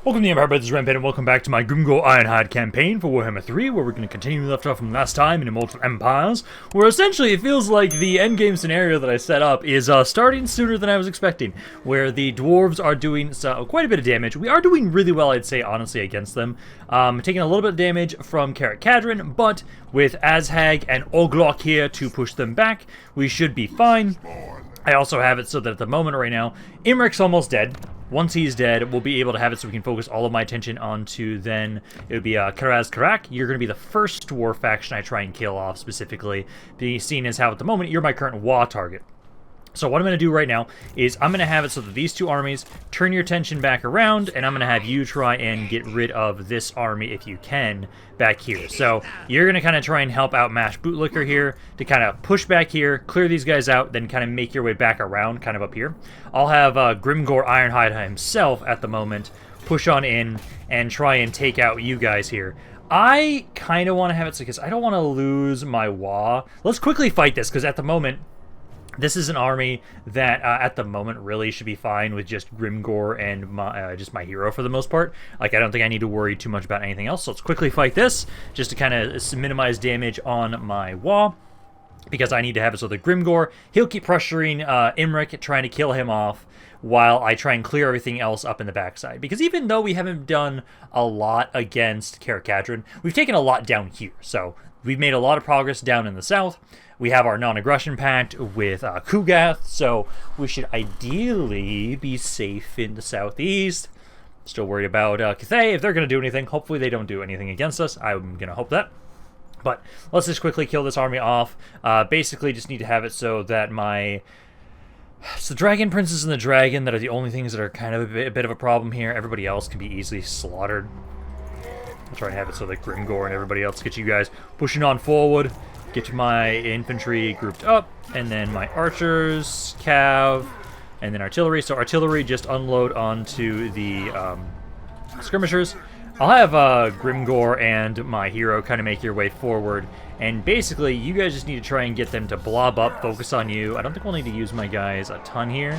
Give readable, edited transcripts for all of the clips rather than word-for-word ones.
Welcome to the Empire, this is Rampaned, and welcome back to my Grimgor Ironhide campaign for Warhammer 3, where we're going to continue left off from last time in Immortal Empires, where essentially it feels like the endgame scenario that I set up is starting sooner than I was expecting, where the dwarves are doing quite a bit of damage. We are doing really well, I'd say, honestly, against them. Taking a little bit of damage from Cadron, but with Azhag and Oglok here to push them back, we should be fine. I also have it so that at the moment right now, Imric's almost dead. Once he's dead, we'll be able to have it so we can focus all of my attention onto then, it would be Karak. You're going to be the first war faction I try and kill off specifically, being seen as how at the moment you're my current WA target. So what I'm going to do right now is I'm going to have it so that these two armies turn your attention back around, and I'm going to have you try and get rid of this army if you can back here. So you're going to kind of try and help out Mash Bootlicker here to kind of push back here, clear these guys out, then kind of make your way back around kind of up here. I'll have Grimgor Ironhide himself at the moment push on in and try and take out you guys here. I kind of want to have it so because I don't want to lose my WA. Let's quickly fight this because at the moment, this is an army that, at the moment, really should be fine with just Grimgor and just my hero for the most part. Like, I don't think I need to worry too much about anything else. So let's quickly fight this, just to kind of minimize damage on my WA, because I need to have it so that Grimgor, he'll keep pressuring Imric, trying to kill him off, while I try and clear everything else up in the backside. Because even though we haven't done a lot against Cadron, we've taken a lot down here. So we've made a lot of progress down in the south. We have our non-aggression pact with Kugath, so we should ideally be safe in the southeast. Still worried about Cathay. If they're going to do anything, hopefully they don't do anything against us. I'm going to hope that. But let's just quickly kill this army off. Basically, just need to have it so that it's the Dragon Princess and the Dragon that are the only things that are kind of a bit of a problem here. Everybody else can be easily slaughtered. I'll try and have it so that Grimgor and everybody else get you guys pushing on forward. Get my infantry grouped up, and then my archers, cav, and then artillery. So artillery just unload onto the skirmishers. I'll have Grimgor and my hero kind of make your way forward, and basically you guys just need to try and get them to blob up, focus on you. I don't think we'll need to use my guys a ton here.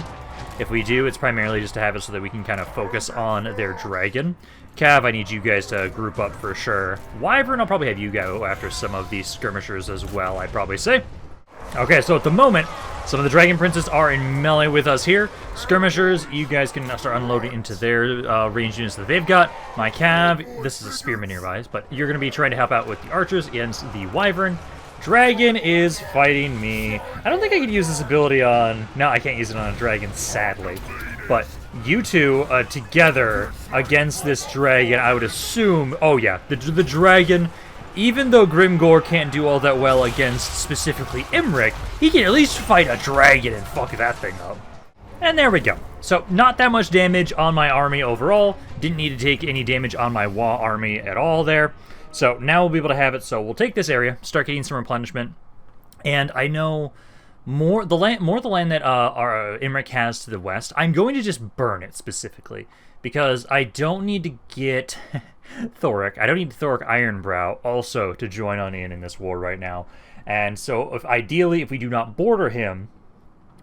If we do, it's primarily just to have it so that we can kind of focus on their dragon. Cav, I need you guys to group up for sure. Wyvern, I'll probably have you go after some of these skirmishers as well, I'd probably say. Okay, so at the moment, some of the Dragon Princes are in melee with us here. Skirmishers, you guys can start unloading into their ranged units that they've got. My Cav, this is a spearman nearby, but you're going to be trying to help out with the archers against the Wyvern. Dragon is fighting me. I don't think I could use this ability on... No, I can't use it on a dragon, sadly. But you two together against this dragon, I would assume... Oh yeah, the dragon, even though Grimgor can't do all that well against specifically Imric, he can at least fight a dragon and fuck that thing up. And there we go. So, not that much damage on my army overall. Didn't need to take any damage on my WA army at all there. So now we'll be able to have it. So we'll take this area, start getting some replenishment, and I know more the land that our Imric has to the west. I'm going to just burn it specifically because I don't need to get Thoric. I don't need Thoric Ironbrow also to join on in this war right now. And so ideally, if we do not border him,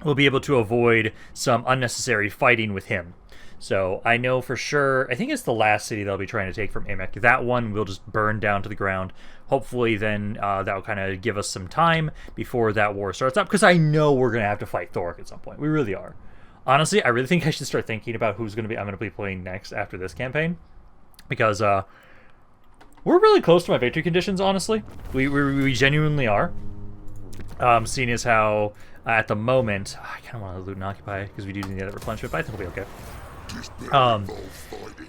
we'll be able to avoid some unnecessary fighting with him. So I know for sure, I think it's the last city they'll be trying to take from Imric. That one will just burn down to the ground. Hopefully then that'll kind of give us some time before that war starts up, because I know we're going to have to fight Thoric at some point. We really are. Honestly, I really think I should start thinking about who's I'm going to be playing next after this campaign, because we're really close to my victory conditions, honestly. We genuinely are. Seeing as how, at the moment, I kind of want to loot and occupy, because we do need that replenishment, but I think we'll be okay.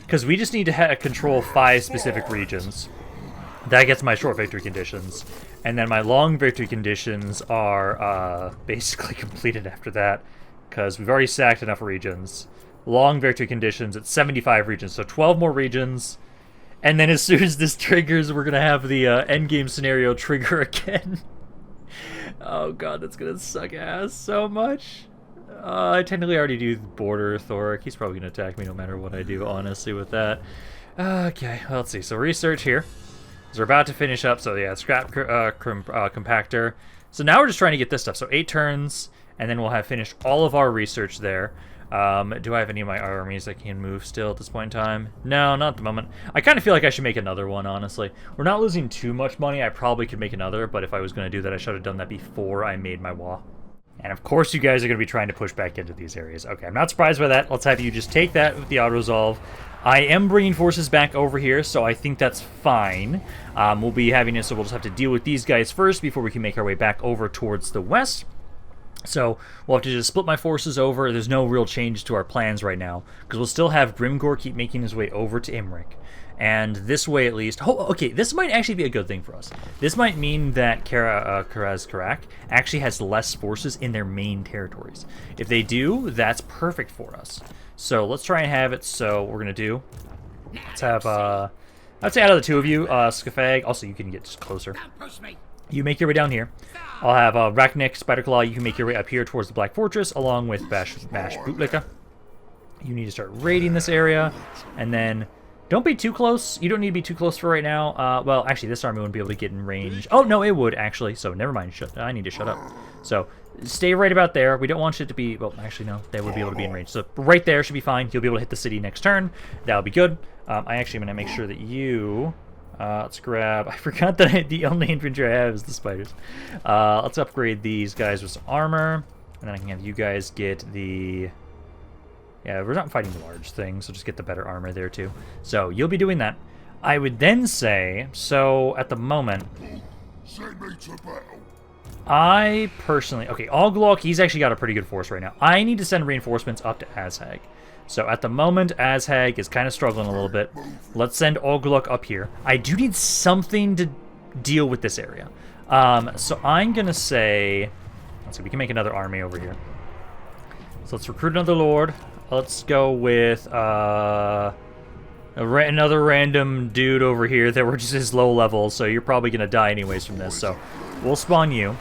Because we just need to control 5 specific regions. That gets my short victory conditions. And then my long victory conditions are basically completed after that, because we've already sacked enough regions. Long victory conditions at 75 regions, so 12 more regions. And then as soon as this triggers, we're going to have the endgame scenario trigger again. Oh god, that's going to suck ass so much. I technically already do border Thoric. He's probably going to attack me no matter what I do, honestly, with that. Okay, well, let's see. So research here. So we're about to finish up. So yeah, scrap compactor. So now we're just trying to get this stuff. So 8 turns, and then we'll have finished all of our research there. Do I have any of my armies that can move still at this point in time? No, not at the moment. I kind of feel like I should make another one, honestly. We're not losing too much money. I probably could make another, but if I was going to do that, I should have done that before I made my wall. And of course you guys are going to be trying to push back into these areas. Okay, I'm not surprised by that. Let's have you just take that with the auto-resolve. I am bringing forces back over here, so I think that's fine. We'll be having it, so we'll just have to deal with these guys first before we can make our way back over towards the west. So we'll have to just split my forces over. There's no real change to our plans right now, because we'll still have Grimgor keep making his way over to Imric. And this way, at least... Oh, okay, this might actually be a good thing for us. This might mean that Karaz actually has less forces in their main territories. If they do, that's perfect for us. So let's try and have it so what we're going to do... Let's have, I'd say out of the two of you, Scafag, also you can get just closer. You make your way down here. I'll have Rachnik, Spiderclaw, you can make your way up here towards the Black Fortress, along with Bash Bootlicka. You need to start raiding this area, and then... Don't be too close. You don't need to be too close for right now. Well, actually, this army wouldn't be able to get in range. Oh, no, it would, actually. So, never mind. I need to shut up. So, stay right about there. We don't want it to be... Well, actually, no. They would be able to be in range. So, right there should be fine. You'll be able to hit the city next turn. That'll be good. I actually am going to make sure that you... let's grab... I forgot that the only infantry I have is the spiders. Let's upgrade these guys with some armor. And then I can have you guys get the... Yeah, we're not fighting large things, so just get the better armor there too. So you'll be doing that. I would then say, so at the moment, I personally, okay, Alglok, he's actually got a pretty good force right now. I need to send reinforcements up to Azhag. So at the moment, Azhag is kind of struggling a little bit. Let's send Alglok up here. I do need something to deal with this area. So I'm going to say, let's see, we can make another army over here. So let's recruit another lord. Let's go with another random dude over here that we're just as low level, so you're probably going to die anyways from this. So we'll spawn you,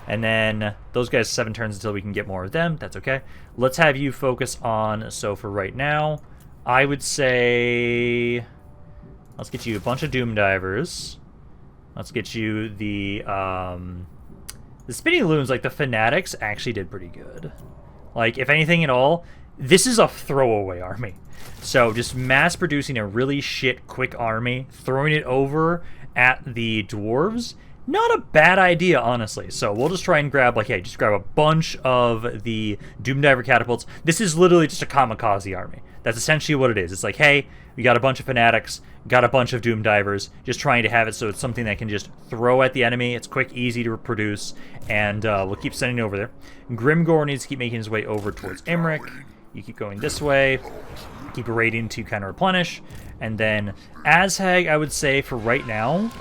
and then those guys 7 turns until we can get more of them. That's okay. Let's have you focus on, so for right now, I would say, let's get you a bunch of Doom Divers. Let's get you the Spinning Loons, like the Fanatics, actually did pretty good. Like, if anything at all, this is a throwaway army. So just mass producing a really shit quick army, throwing it over at the dwarves, not a bad idea, honestly. So we'll just try and grab, like, hey, just grab a bunch of the Doomdiver catapults. This is literally just a kamikaze army. That's essentially what it is. It's like, hey, we got a bunch of fanatics, got a bunch of Doomdivers, just trying to have it so it's something that can just throw at the enemy. It's quick, easy to produce, and we'll keep sending it over there. Grimgor needs to keep making his way over towards Imric. You keep going this way, keep raiding to kind of replenish, and then Azhag, I would say for right now,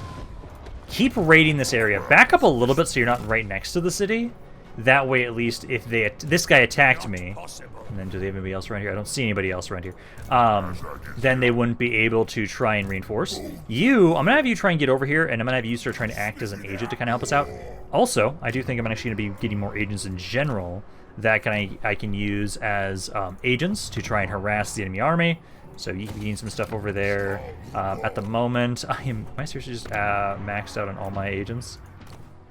keep raiding this area. Back up a little bit so you're not right next to the city. That way, at least, if this guy attacked me, and then do they have anybody else around here? I don't see anybody else around here. Then they wouldn't be able to try and reinforce. I'm going to have you try and get over here, and I'm going to have you start trying to act as an agent to kind of help us out. Also, I do think I'm actually going to be getting more agents in general that I can use as agents to try and harass the enemy army. So you can be getting some stuff over there. At the moment, am I seriously just maxed out on all my agents?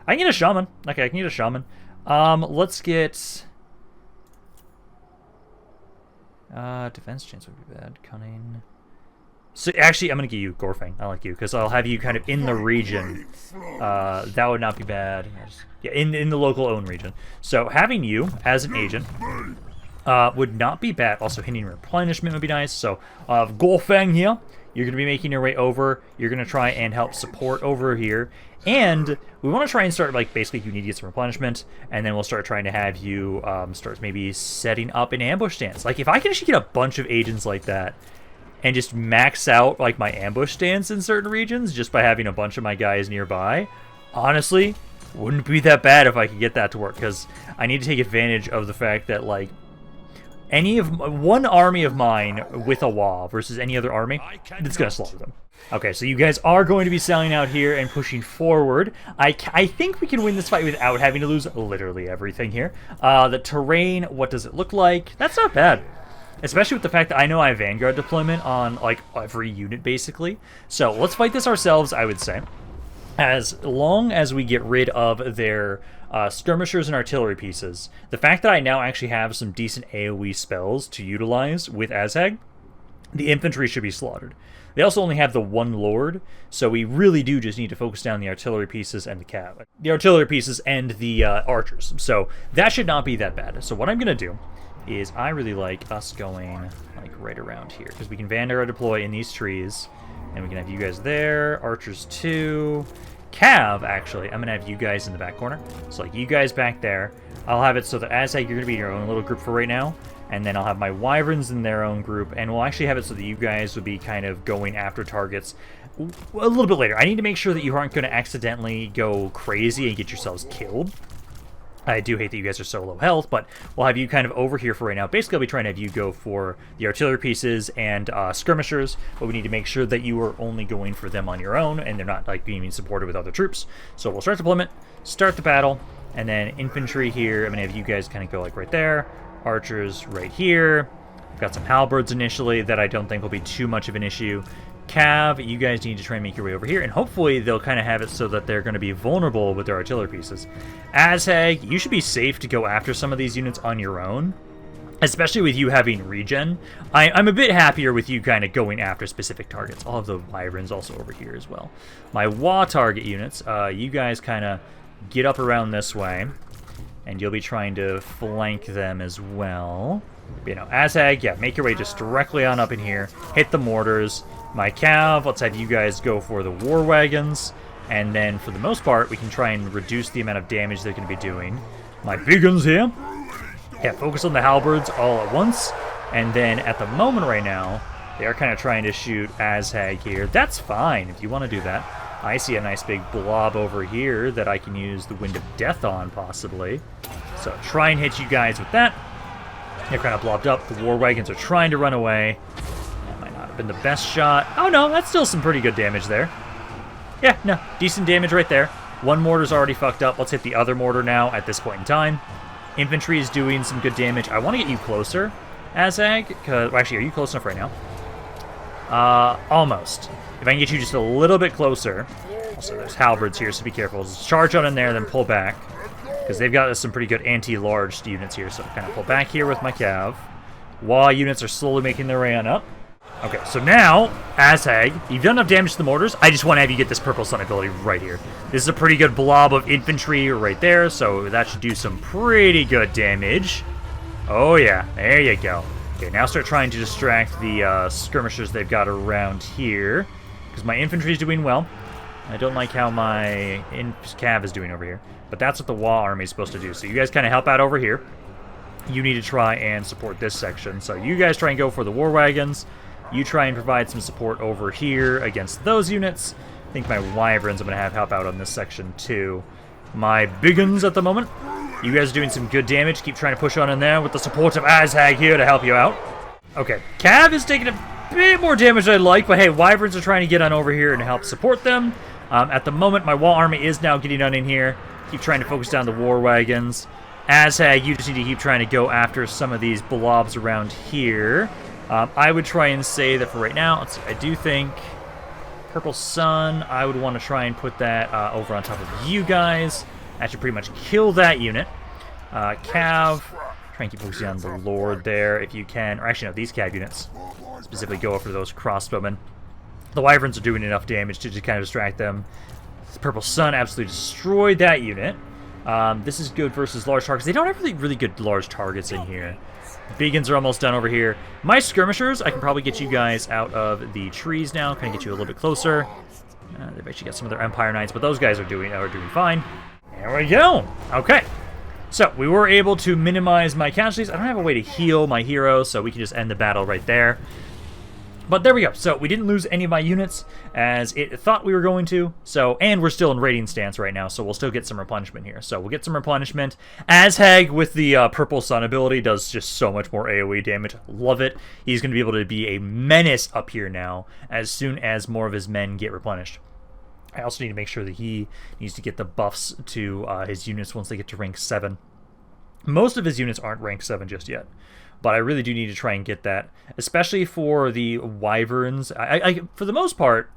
I can get a shaman. Okay, I can get a shaman. Let's get... defense chance would be bad. Cunning. So actually, I'm going to get you Gorfang. I like you, because I'll have you kind of in the region. That would not be bad. Yeah, in the local own region. So having you as an agent would not be bad. Also, hitting replenishment would be nice. So Gorfang here. You're going to be making your way over. You're going to try and help support over here. And we want to try and start, like, basically you need to get some replenishment, and then we'll start trying to have you start maybe setting up an ambush stance. Like, if I can actually get a bunch of agents like that and just max out, like, my ambush stance in certain regions just by having a bunch of my guys nearby, honestly, wouldn't be that bad if I could get that to work, because I need to take advantage of the fact that, like, one army of mine with a wall versus any other army, it's going to slaughter them. Okay, so you guys are going to be selling out here and pushing forward. I think we can win this fight without having to lose literally everything here. The terrain, what does it look like? That's not bad. Especially with the fact that I know I have Vanguard deployment on, like, every unit, basically. So let's fight this ourselves, I would say. As long as we get rid of their skirmishers and artillery pieces, the fact that I now actually have some decent AoE spells to utilize with Azhag, the infantry should be slaughtered. They also only have the one lord, so we really do just need to focus down the artillery pieces and the cav. The artillery pieces and the archers. So that should not be that bad. So what I'm going to do is I really like us going like right around here, because we can Vanguard deploy in these trees, and we can have you guys there, archers too. Cav, actually, I'm going to have you guys in the back corner. So like you guys back there. I'll have it so that Azhag, you're going to be in your own little group for right now. And then I'll have my wyverns in their own group, and we'll actually have it so that you guys would be kind of going after targets a little bit later. I need to make sure that you aren't going to accidentally go crazy and get yourselves killed. I do hate that you guys are so low health, but we'll have you kind of over here for right now. Basically, I'll be trying to have you go for the artillery pieces and skirmishers, but we need to make sure that you are only going for them on your own, and they're not like being supported with other troops. So we'll start deployment, start the battle, and then infantry here. I'm going to have you guys kind of go like right there. Archers right here. I've got some halberds initially that I don't think will be too much of an issue. Cav, you guys need to try and make your way over here, and hopefully they'll kind of have it so that they're going to be vulnerable with their artillery pieces. Azhag, you should be safe to go after some of these units on your own, especially with you having regen. I'm a bit happier with you kind of going after specific targets. I'll have the wyverns also over here as well. My WA target units, you guys kind of get up around this way, and you'll be trying to flank them as well. You know, Azhag, yeah, make your way just directly on up in here. Hit the mortars. My cav, let's have you guys go for the war wagons. And then, for the most part, we can try and reduce the amount of damage they're going to be doing. My big guns here. Yeah, focus on the halberds all at once. And then, at the moment right now, they are kind of trying to shoot Azhag here. That's fine if you want to do that. I see a nice big blob over here that I can use the Wind of Death on, possibly. So try and hit you guys with that. They're kind of blobbed up. The war wagons are trying to run away. That might not have been the best shot. Oh no, that's still some pretty good damage there. Yeah, no, decent damage right there. One mortar's already fucked up. Let's hit the other mortar now at this point in time. Infantry is doing some good damage. I want to get you closer, Azhag. Well, actually, are you close enough right now? Almost. If I can get you just a little bit closer. Also, there's halberds here, so be careful. Just charge on in there, then pull back. Because they've got some pretty good anti-large units here, so kind of pull back here with my cav. While units are slowly making their way on up. Okay, so now, Azhag, you've done enough damage to the mortars. I just want to have you get this Purple Sun ability right here. This is a pretty good blob of infantry right there, so that should do some pretty good damage. Oh yeah, there you go. Okay, now start trying to distract the skirmishers they've got around here. Because my infantry is doing well. I don't like how my cav is doing over here. But that's what the WA army is supposed to do. So you guys kind of help out over here. You need to try and support this section. So you guys try and go for the war wagons. You try and provide some support over here against those units. I think my wyverns I'm going to have help out on this section too. My big uns at the moment. You guys are doing some good damage. Keep trying to push on in there with the support of Azhag here to help you out. Okay, cav is taking a bit more damage than I'd like, but hey, wyverns are trying to get on over here and help support them. At the moment, my wall army is now getting on in here. Keep trying to focus down the war wagons. Azhag, you just need to keep trying to go after some of these blobs around here. I would try and say that for right now, let's see, I do think Purple Sun, I would want to try and put that over on top of you guys. That should pretty much kill that unit. Cav, try and keep focusing on the Lord there if you can. Or actually, no, these Cav units specifically go after those crossbowmen. The wyverns are doing enough damage to just kind of distract them. The Purple Sun absolutely destroyed that unit. This is good versus large targets. They don't have really good large targets in here. Beacons are almost done over here. My skirmishers, I can probably get you guys out of the trees now. Kind of get you a little bit closer. They've actually got some of their Empire Knights, but those guys are doing fine. There we go. Okay. So, we were able to minimize my casualties. I don't have a way to heal my heroes, so we can just end the battle right there. But there we go. So we didn't lose any of my units as it thought we were going to. So, and we're still in raiding stance right now, so we'll still get some replenishment here. So we'll get some replenishment. Azhag with the Purple Sun ability does just so much more AoE damage. Love it. He's going to be able to be a menace up here now as soon as more of his men get replenished. I also need to make sure that he needs to get the buffs to his units once they get to rank 7. Most of his units aren't rank 7 just yet. But I really do need to try and get that, especially for the wyverns. For the most part,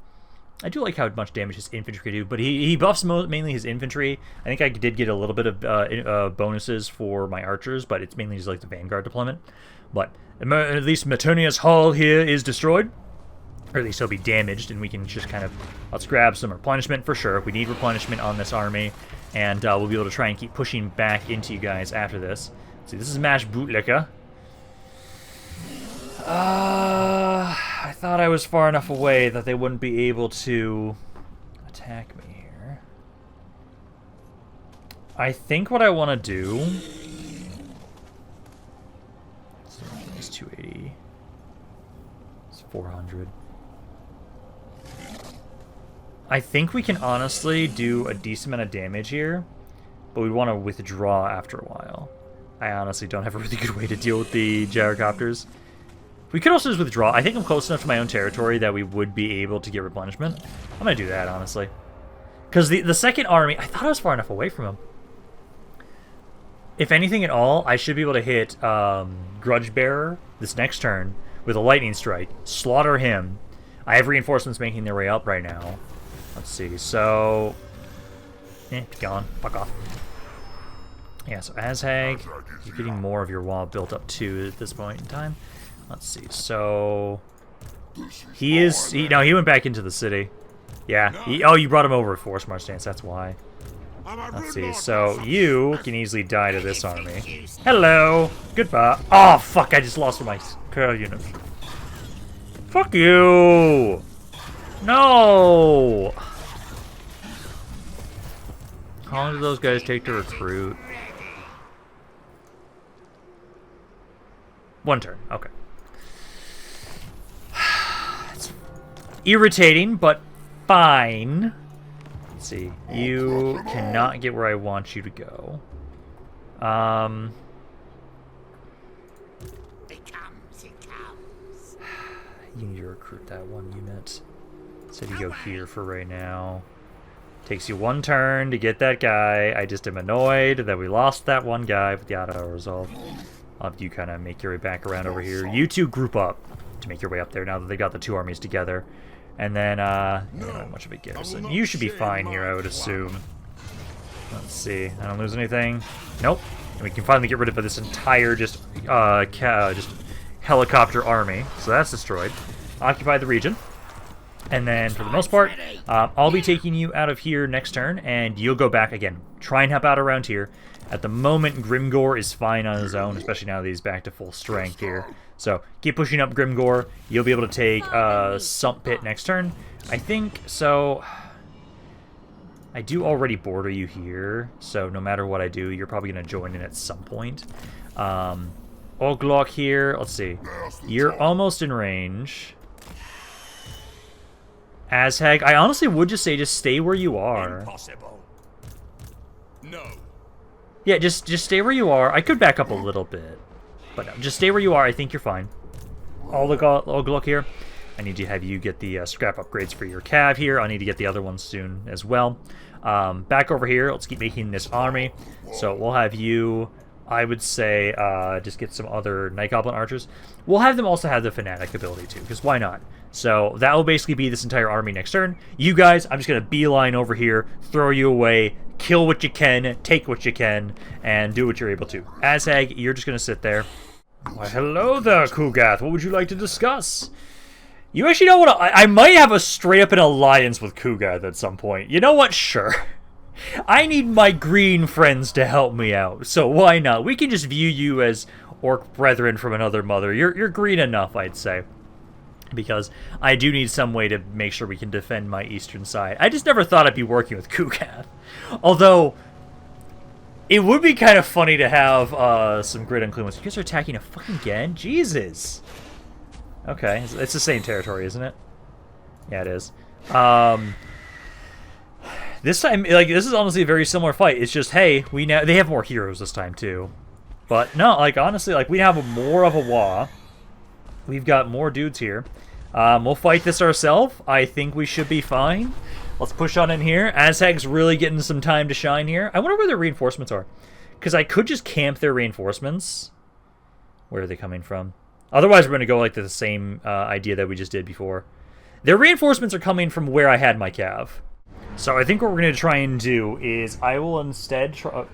I do like how much damage his infantry do, but he buffs mainly his infantry. I think I did get a little bit of bonuses for my archers, but it's mainly just like the Vanguard deployment. But at least Maternia's Hall here is destroyed. Or at least he'll be damaged, and we can just kind of... Let's grab some replenishment for sure. We need replenishment on this army, and we'll be able to try and keep pushing back into you guys after this. See, this is Mash Bootlicker. I thought I was far enough away that they wouldn't be able to attack me here. I think what I want to do... So it's 280. It's 400. I think we can honestly do a decent amount of damage here, but we want to withdraw after a while. I honestly don't have a really good way to deal with the gyrocopters. We could also just withdraw. I think I'm close enough to my own territory that we would be able to get replenishment. I'm going to do that, honestly. Because the second army, I thought I was far enough away from him. If anything at all, I should be able to hit Grudge Bearer this next turn with a lightning strike, slaughter him. I have reinforcements making their way up right now. Let's see, so... gone. Fuck off. Yeah, so Azhag, you're getting more of your wall built up too at this point in time. Let's see, so... He went back into the city. Yeah, oh, you brought him over with Force March Stance, that's why. Let's see, so you can easily die to this army. Hello! Goodbye. Oh, fuck, I just lost my curl unit. Fuck you! No! How long do those guys take to recruit? 1 turn, okay. It's irritating, but fine. Let's see. You cannot get where I want you to go. You need to recruit that 1 unit. So you go here for right now. Takes you 1 turn to get that guy. I just am annoyed that we lost that 1 guy with the auto resolve. I'll have you kind of make your way back around over here. You 2 group up to make your way up there now that they got the 2 armies together. And then, you don't have much of a garrison. You should be fine here, I would assume. Let's see. I don't lose anything. Nope. And we can finally get rid of this entire just helicopter army. So that's destroyed. Occupy the region. And then, for the most part, I'll be taking you out of here next turn, and you'll go back again. Try and help out around here. At the moment, Grimgor is fine on his own, especially now that he's back to full strength here. So, keep pushing up Grimgor. You'll be able to take Sump Pit next turn. I think, so... I do already border you here, so no matter what I do, you're probably going to join in at some point. Oglok here, let's see. You're almost in range. Azhag, I honestly would just say just stay where you are. Impossible. No. Yeah, just stay where you are. I could back up a little bit, but no, just stay where you are. I think you're fine. Oglok here. I need to have you get the scrap upgrades for your cav here. I need to get the other ones soon as well. Back over here, let's keep making this army. So we'll have you, I would say, just get some other Night Goblin archers. We'll have them also have the Fanatic ability too, because why not? So that will basically be this entire army next turn. You guys, I'm just going to beeline over here, throw you away, kill what you can, take what you can, and do what you're able to. Azhag, you're just going to sit there. Why, hello there, Kugath. What would you like to discuss? You actually know what? I might have a straight up an alliance with Kugath at some point. You know what? Sure. I need my green friends to help me out, so why not? We can just view you as orc brethren from another mother. You're green enough, I'd say. Because I do need some way to make sure we can defend my eastern side. I just never thought I'd be working with Kugath. Although, it would be kind of funny to have some grid unclean. You guys are attacking a fucking again? Jesus. Okay, it's the same territory, isn't it? Yeah, it is. This time, like, this is honestly a very similar fight. It's just, hey, they have more heroes this time too. But no, like, honestly, like, we have more of a WA. We've got more dudes here. We'll fight this ourselves. I think we should be fine. Let's push on in here. Azhag's really getting some time to shine here. I wonder where their reinforcements are. Because I could just camp their reinforcements. Where are they coming from? Otherwise, we're going to go like to the same idea that we just did before. Their reinforcements are coming from where I had my cav. So I think what we're going to try and do is I will instead try...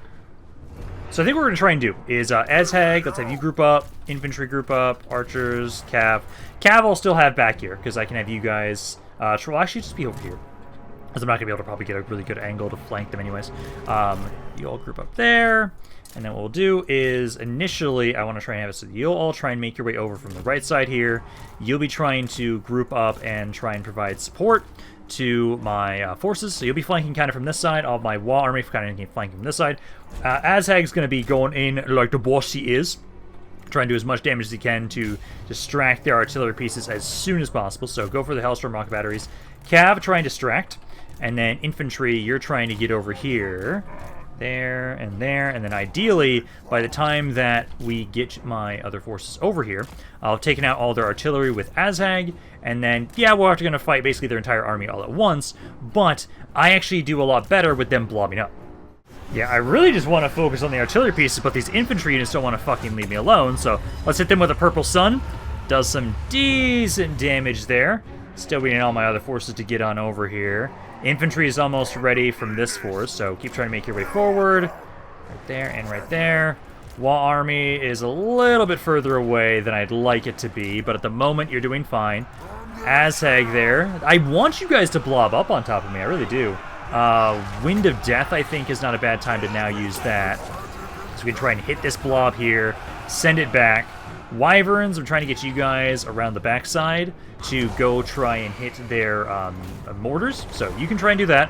So I think what we're going to try and do is Azhag, let's have you group up, infantry group up, archers, cav. Cav I'll still have back here, because I can have you guys... well, actually just be over here. Because I'm not going to be able to probably get a really good angle to flank them anyways. You all group up there. And then what we'll do is, initially, I want to try and have it so you'll all try and make your way over from the right side here. You'll be trying to group up and try and provide support to my forces. So you'll be flanking kind of from this side. All of my wall army kind of flanking from this side. Azhag's going to be going in like the boss he is. Trying to do as much damage as he can to distract their artillery pieces as soon as possible. So go for the Hellstorm rocket batteries. Cav, try and distract. And then infantry, you're trying to get over here. There, and then ideally, by the time that we get my other forces over here, I'll have taken out all their artillery with Azhag, and then, yeah, we're actually going to fight basically their entire army all at once, but I actually do a lot better with them blobbing up. Yeah, I really just want to focus on the artillery pieces, but these infantry units don't want to fucking leave me alone, so let's hit them with a Purple Sun. Does some decent damage there. Still waiting all my other forces to get on over here. Infantry is almost ready from this force, so keep trying to make your way forward. Right there and right there. Wall Army is a little bit further away than I'd like it to be, but at the moment you're doing fine. Azhag there. I want you guys to blob up on top of me, I really do. Wind of Death, I think, is not a bad time to now use that. So we can try and hit this blob here, send it back. Wyverns, I'm trying to get you guys around the backside to go try and hit their mortars. So you can try and do that.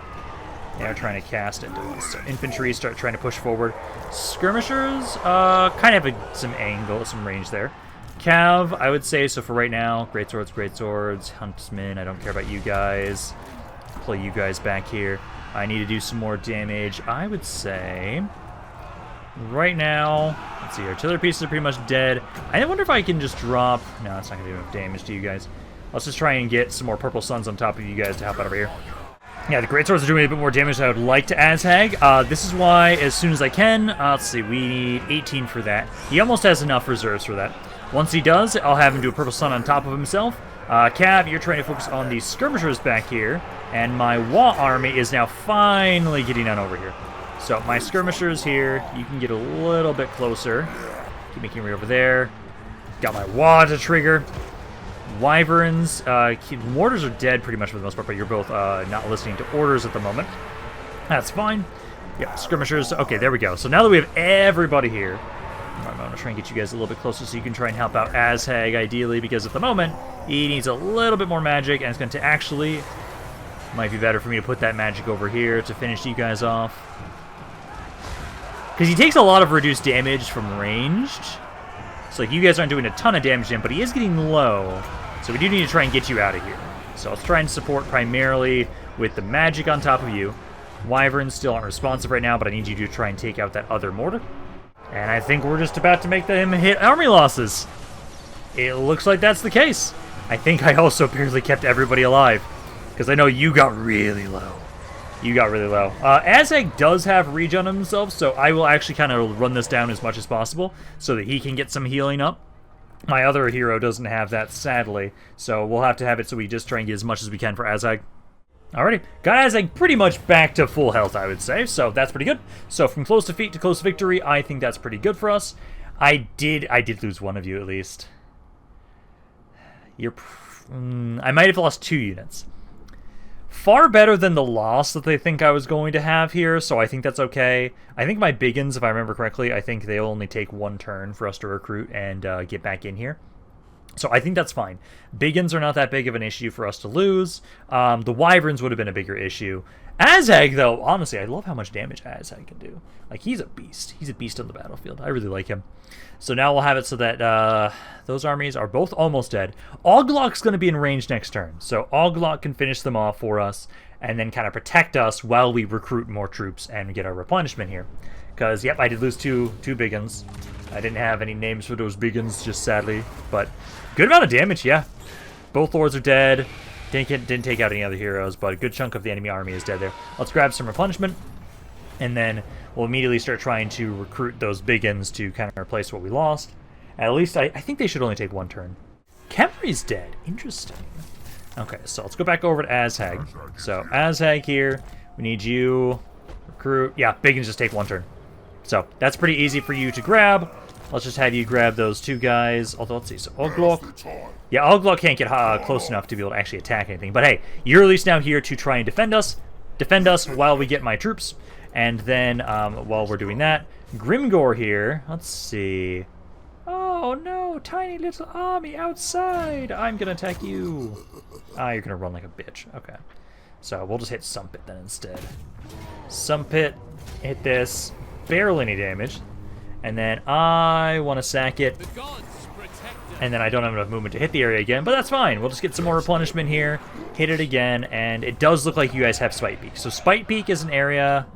They're trying to cast into us. So infantry start trying to push forward. Skirmishers kind of have some angle, some range there. Cav, I would say, so for right now, greatswords, huntsmen, I don't care about you guys. Play you guys back here. I need to do some more damage. I would say... Right now, let's see, artillery pieces are pretty much dead. I wonder if I can just drop... No, that's not going to do enough damage to you guys. Let's just try and get some more Purple Suns on top of you guys to help out over here. Yeah, the Greatswords are doing a bit more damage than I would like to Azhag. This is why, as soon as I can... let's see, we need 18 for that. He almost has enough reserves for that. Once he does, I'll have him do a Purple Sun on top of himself. Cav, you're trying to focus on the Skirmishers back here. And my Wall Army is now finally getting on over here. So my skirmishers here, you can get a little bit closer. Keep making your way over there. Got my wad to trigger. Wyverns, mortars are dead pretty much for the most part, but you're both not listening to orders at the moment. That's fine. Yep, skirmishers. Okay, there we go. So now that we have everybody here, I'm going to try and get you guys a little bit closer so you can try and help out Azhag, ideally, because at the moment, he needs a little bit more magic, and it's going to actually... Might be better for me to put that magic over here to finish you guys off. Because he takes a lot of reduced damage from ranged. So like, you guys aren't doing a ton of damage to him, but he is getting low. So we do need to try and get you out of here. So let's try and support primarily with the magic on top of you. Wyverns still aren't responsive right now, but I need you to try and take out that other mortar. And I think we're just about to make them hit army losses. It looks like that's the case. I think I also barely kept everybody alive. Because I know you got really low. You got really low. Azhag does have regen on himself, so I will actually kind of run this down as much as possible so that he can get some healing up. My other hero doesn't have that, sadly, so we'll have to have it so we just try and get as much as we can for Azhag. Alrighty, got Azhag pretty much back to full health, I would say, so that's pretty good. So from close defeat to close victory, I think that's pretty good for us. I did lose one of you at least. I might have lost 2 units. Far better than the loss that they think I was going to have here, so I think that's okay. I think my Biggins, if I remember correctly, I think they'll only take 1 turn for us to recruit and get back in here. So I think that's fine. Biggins are not that big of an issue for us to lose. The Wyverns would have been a bigger issue. Azhag, though, honestly, I love how much damage Azhag can do. Like, he's a beast. He's a beast on the battlefield. I really like him. So now we'll have it so that those armies are both almost dead. Oglok's going to be in range next turn. So Oglok can finish them off for us and then kind of protect us while we recruit more troops and get our replenishment here. Because, yep, I did lose two Biggins. I didn't have any names for those Biggins, just sadly. But good amount of damage, yeah. Both lords are dead. Didn't take out any other heroes, but a good chunk of the enemy army is dead there. Let's grab some replenishment. And then we'll immediately start trying to recruit those Biggins to kind of replace what we lost. At least I think they should only take 1 turn. Kemri's dead. Interesting. Okay, so let's go back over to Azhag. So, Azhag here, we need you, recruit. Yeah, Bacon just take 1 turn. So, that's pretty easy for you to grab. Let's just have you grab those 2 guys. Although, let's see, so Oglok. Yeah, Oglok can't get close enough to be able to actually attack anything. But hey, you're at least now here to try and defend us. Defend us while we get my troops. And then, while we're doing that, Grimgor here, let's see. Oh no, tiny little army outside. I'm gonna attack you. Ah, you're gonna run like a bitch. Okay. So we'll just hit Sumpit then instead. Sumpit, hit this. Barely any damage. And then I want to sack it. And then I don't have enough movement to hit the area again, but that's fine. We'll just get some more replenishment here. Hit it again, and it does look like you guys have Spite Peak. So Spite Peak is an area...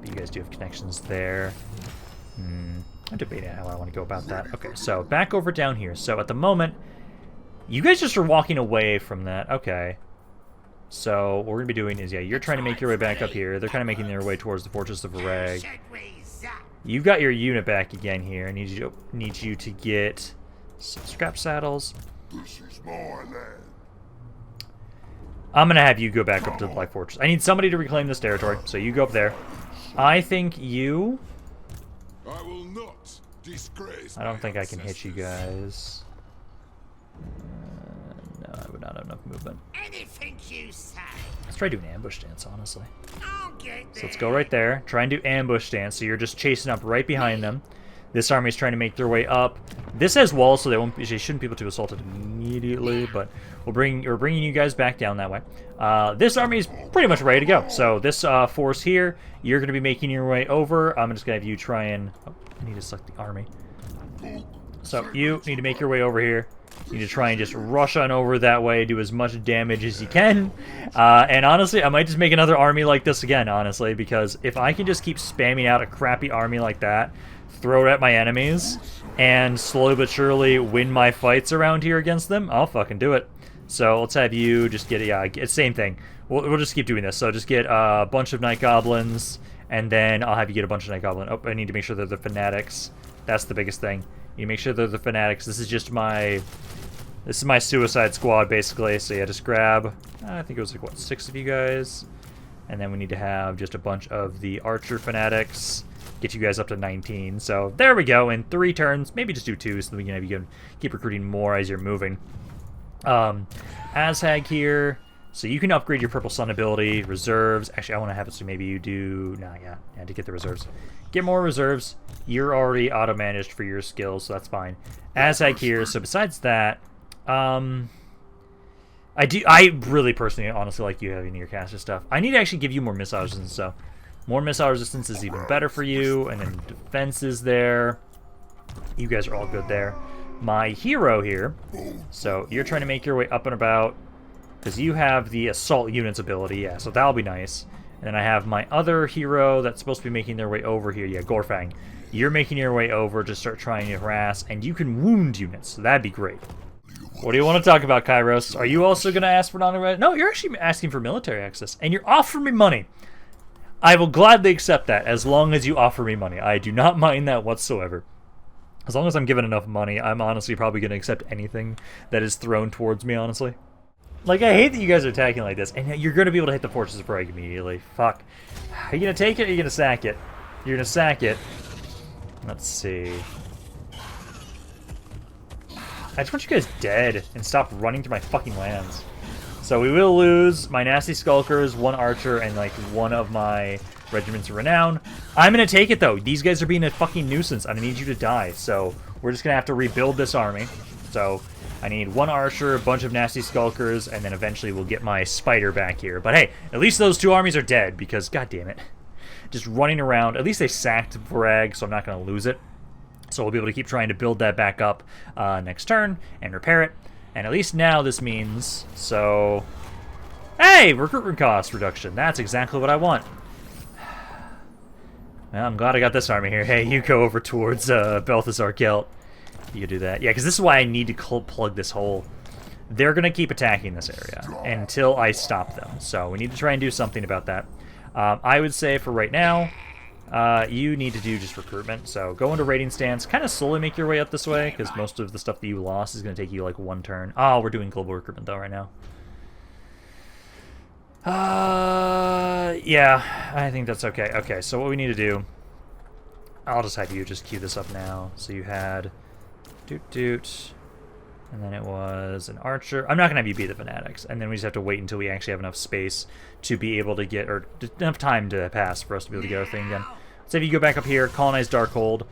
You guys do have connections there. I'm debating how I want to go about that. Okay, so back over down here. So at the moment, you guys just are walking away from that. Okay. So what we're going to be doing is, yeah, you're trying to make your way back up here. They're kind of making their way towards the Fortress of Varag. You've got your unit back again here. I need you to get some scrap saddles. This is my land. I'm going to have you go back up to the Black Fortress. I need somebody to reclaim this territory, so you go up there. I think you... I will not disgrace. I don't think I can hit you guys. No, I would not have enough movement. Anything you say. Let's try doing ambush stance, honestly. I'll get So let's go right there. Try and do ambush stance, so you're just chasing up right behind them. This army is trying to make their way up. This has walls, so they shouldn't be able to assault it immediately, but we're bringing you guys back down that way. This army is pretty much ready to go. So this force here, you're going to be making your way over. I'm just going to have you try and... Oh, I need to select the army. So you need to make your way over here. You need to try and just rush on over that way, do as much damage as you can. And honestly, I might just make another army like this again, honestly, because if I can just keep spamming out a crappy army like that, throw it at my enemies, and slowly but surely win my fights around here against them, I'll fucking do it. So let's have you just get, yeah, it's same thing. We'll just keep doing this. So just get a bunch of Night Goblins, and then I'll have you get a bunch of Night Goblin. Oh, I need to make sure they're the Fanatics. That's the biggest thing. You make sure they're the Fanatics. This is just my... This is my Suicide Squad, basically. So yeah, just grab... I think it was like, what, 6 of you guys? And then we need to have just a bunch of the Archer Fanatics. Get you guys up to 19. So there we go. In 3 turns, maybe just do 2 so that we can have you keep recruiting more as you're moving. Azhag here. So you can upgrade your Purple Sun ability, reserves. Actually, I want to have it so maybe you do... Nah, yeah, to get the reserves. Get more reserves. You're already auto-managed for your skills, so that's fine. Azhag here. So besides that, I really personally, honestly, like you having your caster stuff. I need to actually give you more missile resistance, so more missile resistance is even better for you, and then defense is there. You guys are all good there. My hero here, so you're trying to make your way up and about, because you have the assault units ability, yeah, so that'll be nice. And then I have my other hero that's supposed to be making their way over here, yeah, Gorfang. You're making your way over to start trying to harass, and you can wound units, so that'd be great. What do you want to talk about, Kairos? Are you also going to ask for non-red? No, you're actually asking for military access, and you're offering me money. I will gladly accept that as long as you offer me money. I do not mind that whatsoever. As long as I'm given enough money, I'm honestly probably going to accept anything that is thrown towards me, honestly. Like, I hate that you guys are attacking like this, and you're going to be able to hit the Fortress of Prague immediately. Fuck. Are you going to take it, or are you going to sack it? You're going to sack it. Let's see. I just want you guys dead and stop running through my fucking lands. So we will lose my Nasty Skulkers, 1 Archer, and like 1 of my Regiments of Renown. I'm going to take it though. These guys are being a fucking nuisance. I need you to die. So we're just going to have to rebuild this army. So I need 1 Archer, a bunch of Nasty Skulkers, and then eventually we'll get my Spider back here. But hey, at least those 2 armies are dead because, god damn it. Just running around. At least they sacked Varag, so I'm not going to lose it. So we'll be able to keep trying to build that back up next turn and repair it. And at least now this means, so... Hey! Recruitment cost reduction. That's exactly what I want. Well, I'm glad I got this army here. Hey, you go over towards Balthazar Gelt. You can do that. Yeah, because this is why I need to plug this hole. They're going to keep attacking this area until I stop them. So we need to try and do something about that. I would say for right now... You need to do just recruitment. So go into raiding stance. Kind of slowly make your way up this way, because most of the stuff that you lost is going to take you like 1 turn. Oh, we're doing global recruitment though right now. Yeah, I think that's okay. Okay, so what we need to do... I'll just have you just queue this up now. So you had... Doot. And then it was an archer. I'm not going to have you beat the fanatics. And then we just have to wait until we actually have enough space to be able to get... Or enough time to pass for us to be able to get our thing again. So if you go back up here, colonize Darkhold,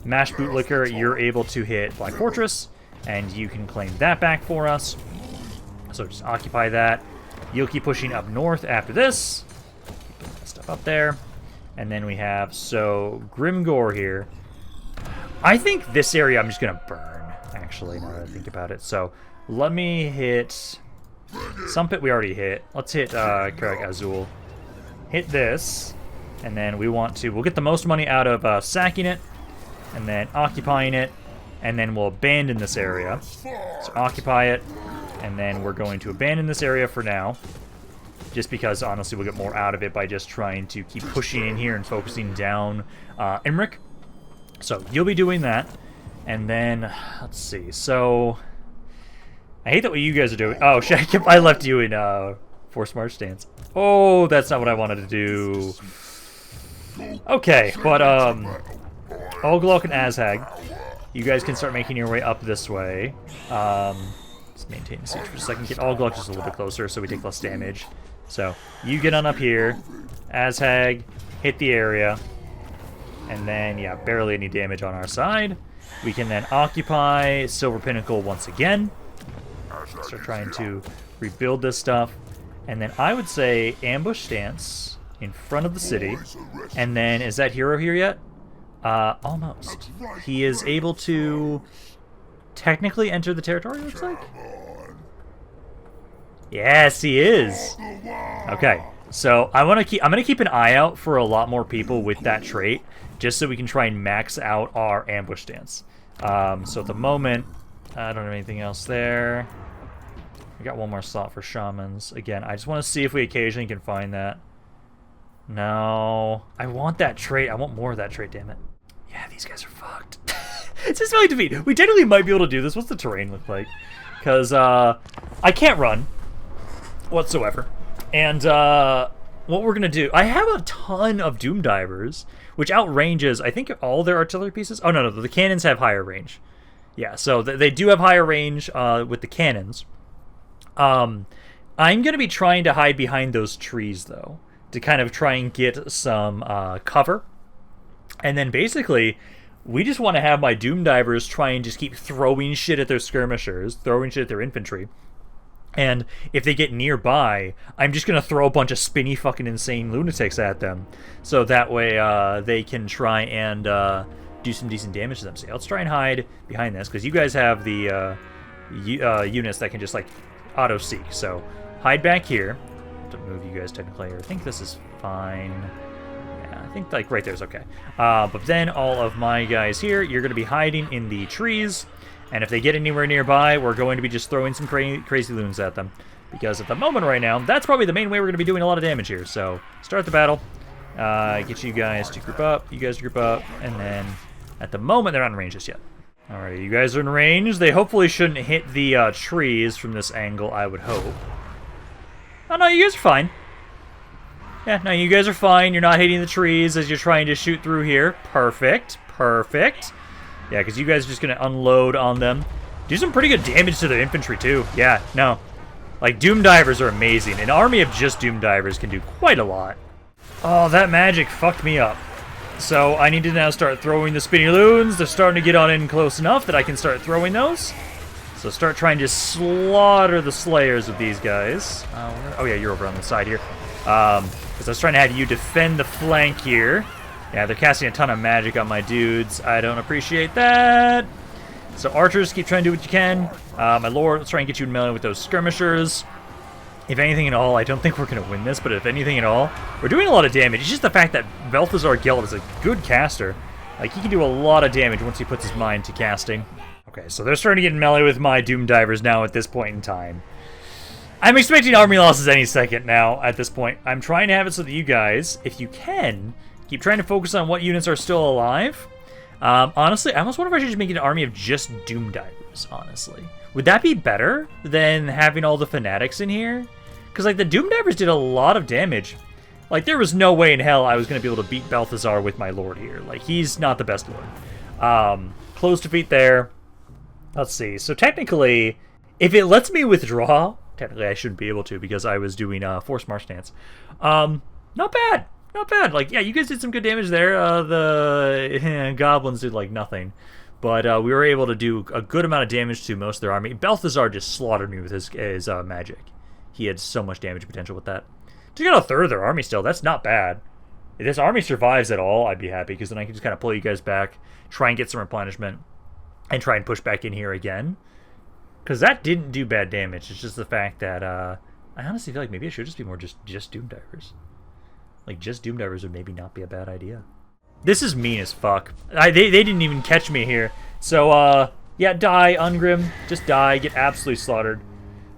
mash Bootlicker, you're able to hit Black Fortress. And you can claim that back for us. So just occupy that. You'll keep pushing up north after this. Keep putting that stuff up there. And then we have, so, Grimgor here. I think this area I'm just going to burn, actually, now that I think about it. So, let me hit... Sumpit we already hit. Let's hit Karak Azul. Hit this. And then we want to... We'll get the most money out of sacking it. And then occupying it. And then we'll abandon this area. So, occupy it. And then we're going to abandon this area for now. Just because, honestly, we'll get more out of it by just trying to keep pushing in here and focusing down Emmerich. So, you'll be doing that. And then, let's see. So, I hate that what you guys are doing. Oh, shit, I left you in Force March stance. Oh, that's not what I wanted to do. Okay, but, Olglok and Azhag, you guys can start making your way up this way. Let's maintain the siege for a second. Get Olglok just a little bit closer so we take less damage. So, you get on up here. Azhag, hit the area. And then, yeah, barely any damage on our side. We can then occupy Silver Pinnacle once again. Start trying to rebuild this stuff. And then I would say ambush stance in front of the city. And then, is that hero here yet? Almost. He is able to technically enter the territory, looks like. Yes, he is. Okay, so I'm gonna keep an eye out for a lot more people with that trait, just so we can try and max out our ambush stance. So at the moment, I don't have anything else there. We got one more slot for shamans. Again, I just want to see if we occasionally can find that. No, I want that trait. I want more of that trait. Damn it. Yeah, these guys are fucked. It's just really defeat. We technically might be able to do this. What's the terrain look like? Because I can't run whatsoever. And what we're going to do... I have a ton of Doom Divers, which outranges, I think, all their artillery pieces. Oh, no, the cannons have higher range. Yeah, so they do have higher range with the cannons. I'm going to be trying to hide behind those trees, though, to kind of try and get some cover. And then basically... We just want to have my Doom Divers try and just keep throwing shit at their skirmishers, throwing shit at their infantry. And if they get nearby, I'm just going to throw a bunch of spinny fucking insane lunatics at them. So that way they can try and do some decent damage to them. So yeah, let's try and hide behind this, because you guys have the units that can just like auto-seek. So hide back here. To move you guys technically. I think this is fine. I think, like, right there's okay. But then all of my guys here, you're going to be hiding in the trees. And if they get anywhere nearby, we're going to be just throwing some crazy loons at them. Because at the moment right now, that's probably the main way we're going to be doing a lot of damage here. So, start the battle. Get you guys to group up. You guys group up. And then, at the moment, they're not in range just yet. Alright, you guys are in range. They hopefully shouldn't hit the trees from this angle, I would hope. Oh, no, you guys are fine. Yeah, no, you guys are fine. You're not hitting the trees as you're trying to shoot through here. Perfect. Perfect. Yeah, because you guys are just going to unload on them. Do some pretty good damage to their infantry, too. Yeah, no. Like, Doom Divers are amazing. An army of just Doom Divers can do quite a lot. Oh, that magic fucked me up. So, I need to now start throwing the spinny loons. They're starting to get on in close enough that I can start throwing those. So, start trying to slaughter the slayers of these guys. Oh, yeah, you're over on the side here. Because I was trying to have you defend the flank here. Yeah, they're casting a ton of magic on my dudes. I don't appreciate that. So archers, keep trying to do what you can. My lord, let's try and get you in melee with those skirmishers. If anything at all, I don't think we're going to win this, but if anything at all, we're doing a lot of damage. It's just the fact that Balthazar Gelt is a good caster. Like, he can do a lot of damage once he puts his mind to casting. Okay, so they're starting to get in melee with my Doom Divers now at this point in time. I'm expecting army losses any second now at this point. I'm trying to have it so that you guys, if you can Keep trying to focus on what units are still alive. Honestly, I almost wonder if I should just make an army of just Doom Divers, honestly. Would that be better than having all the Fanatics in here? Because, like, the Doom Divers did a lot of damage. Like, there was no way in hell I was going to be able to beat Balthazar with my Lord here. Like, he's not the best Lord. Close defeat there. Let's see. So, technically, if it lets me withdraw, technically I shouldn't be able to because I was doing Force March Stance. Not bad. Not bad. Like, yeah, you guys did some good damage there. The goblins did, like, nothing. But we were able to do a good amount of damage to most of their army. Balthazar just slaughtered me with his magic. He had so much damage potential with that. To get a third of their army still, that's not bad. If this army survives at all, I'd be happy, because then I can just kind of pull you guys back, try and get some replenishment, and try and push back in here again. Because that didn't do bad damage. It's just the fact that, I honestly feel like maybe I should just be more just Doom Divers. Like, just Doom Divers would maybe not be a bad idea. This is mean as fuck. They didn't even catch me here. So, yeah, die, Ungrim. Just die, get absolutely slaughtered.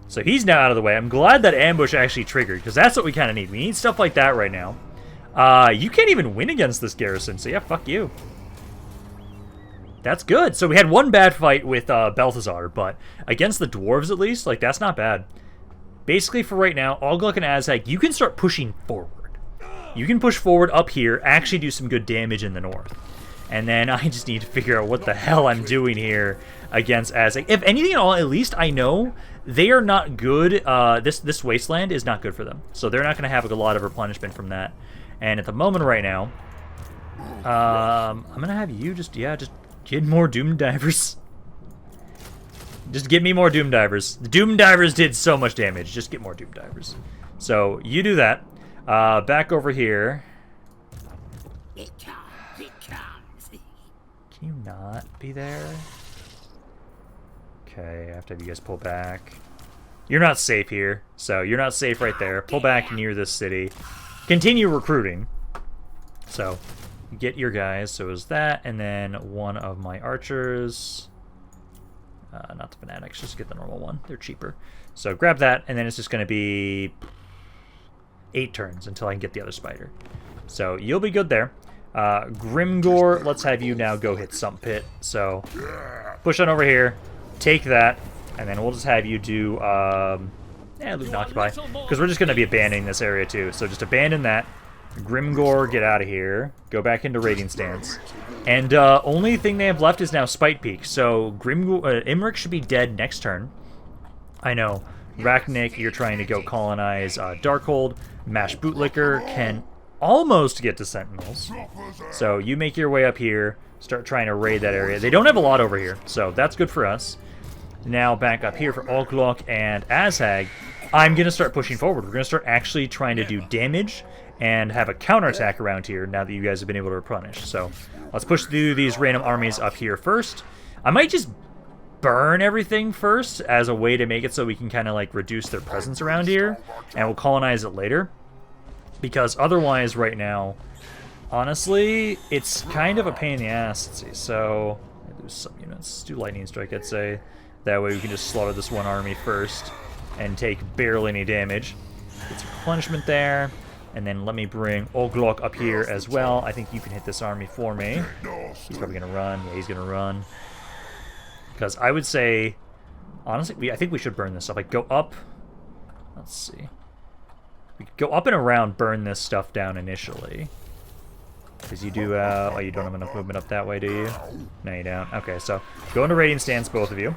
So he's now out of the way. I'm glad that ambush actually triggered, because that's what we kind of need. We need stuff like that right now. You can't even win against this garrison, so yeah, fuck you. That's good. So we had one bad fight with Balthazar, but against the dwarves at least, like, that's not bad. Basically, for right now, Gulch and Azhag, you can start pushing forward. You can push forward up here, actually do some good damage in the north. And then I just need to figure out what the hell I'm doing here against Azhag. If anything at all, at least I know they are not good. This wasteland is not good for them. So they're not going to have a lot of replenishment from that. And at the moment right now, I'm going to have you just get more Doom Divers. Just get me more Doom Divers. The Doom Divers did so much damage. Just get more Doom Divers. So you do that. Back over here. It comes. Can you not be there? Okay, I have to have you guys pull back. You're not safe here, so you're not safe right there. Pull back near this city. Continue recruiting. So, get your guys. So is that, and then one of my archers. Not the Fanatics, just get the normal one. They're cheaper. So grab that, and then it's just going to be 8 turns until I can get the other spider. So you'll be good there. Grimgor, let's have you now go hit Sump Pit. So push on over here, take that, and then we'll just have you do loot and occupy, because we're just going to be abandoning this area too. So just abandon that. Grimgor, get out of here. Go back into raiding stance. And only thing they have left is now Spite Peak. So Grimgor, Imric should be dead next turn. I know. Rachnik, you're trying to go colonize Darkhold. Mash Bootlicker can almost get to Sentinels. So you make your way up here, start trying to raid that area. They don't have a lot over here, so that's good for us. Now back up here for Gulch and Azhag, I'm going to start pushing forward. We're going to start actually trying to do damage and have a counterattack around here now that you guys have been able to replenish. So let's push through these random armies up here first. I might just burn everything first as a way to make it so we can kind of like reduce their presence around here, and we'll colonize it later, because otherwise right now, honestly, it's kind of a pain in the ass. Let's see, so I lose some units. Do lightning strike, I'd say. That way we can just slaughter this one army first and take barely any damage. Get some replenishment there, and then let me bring Gulch up here as well. I think you can hit this army for me. He's probably gonna run. Yeah, he's gonna run. Because I would say, honestly, I think we should burn this stuff. Like, go up. Let's see. We could go up and around, burn this stuff down initially. Because you do, oh, you don't have enough movement up that way, do you? No, you don't. Okay, so go into raiding stance, both of you.